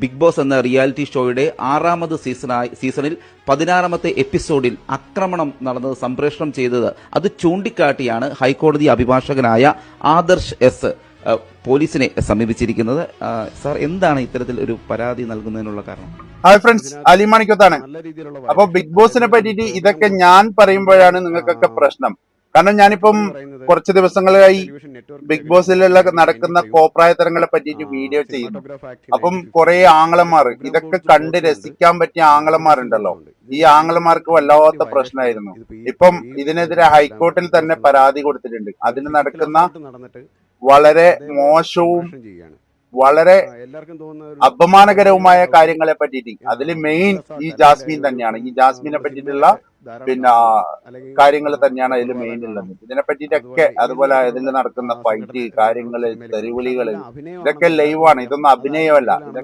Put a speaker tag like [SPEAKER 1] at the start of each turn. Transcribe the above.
[SPEAKER 1] Big boss എന്ന reality ഷോയുടെ 6ാമത് സീസണിൽ 16ാമത്തെ എപ്പിസോഡിൽ ആക്രമണം നടന്നത് സംപ്രേഷണം ചെയ്തത് അത് ചൂണ്ടിക്കാട്ടിയാണ് ഹൈക്കോടതി അഭിഭാഷകനായ ആദർശ് എസ് പോലീസിനെ സമീപിച്ചിരിക്കുന്നത്. സാർ, എന്താണ് ഇത്തരത്തിൽ ഒരു പരാതി നൽകുന്നതിനുള്ള കാരണം?
[SPEAKER 2] ഹായ് ഫ്രണ്ട്സ്, അലിമാണിക്കത്താണ്. അപ്പൊ ബിഗ് ബോസിനെ പറ്റിയിട്ട് ഇതൊക്കെ ഞാൻ പറയുമ്പോഴാണ് നിങ്ങൾക്കൊക്കെ പ്രശ്നം. കാരണം ഞാനിപ്പം കുറച്ച് ദിവസങ്ങളായി ബിഗ് ബോസിലുള്ള നടക്കുന്ന കോപ്രായത്തരങ്ങളെ പറ്റിയിട്ട് വീഡിയോ ചെയ്യുന്നു. അപ്പം കുറെ ആങ്ങളമാർ, ഇതൊക്കെ കണ്ട് രസിക്കാൻ പറ്റിയ ആങ്ങളമാരുണ്ടല്ലോ, ഈ ആങ്ങളമാർക്ക് വല്ലാത്ത പ്രശ്നമായിരുന്നു. ഇപ്പം ഇതിനെതിരെ ഹൈക്കോർട്ടിൽ തന്നെ പരാതി കൊടുത്തിട്ടുണ്ട്. അതിന് നടക്കുന്ന വളരെ മോശവും വളരെ അപമാനകരവുമായ കാര്യങ്ങളെ പറ്റിയിട്ട് അതിൽ മെയിൻ ഈ ജാസ്മിൻ തന്നെയാണ്. ഈ ജാസ്മിനെ പറ്റിയിട്ടുള്ള കാര്യങ്ങൾ തന്നെയാണ് അതിൽ മെയിൻ ഉള്ളത്. ഇതിനെ പറ്റിയിട്ടൊക്കെ അതുപോലെ ഇതിൽ നടക്കുന്ന ഫൈറ്റ് കാര്യങ്ങള്, തെരുവിളികള്, ഇതൊക്കെ ലൈവാണ്. ഇതൊന്നും അഭിനയമല്ല.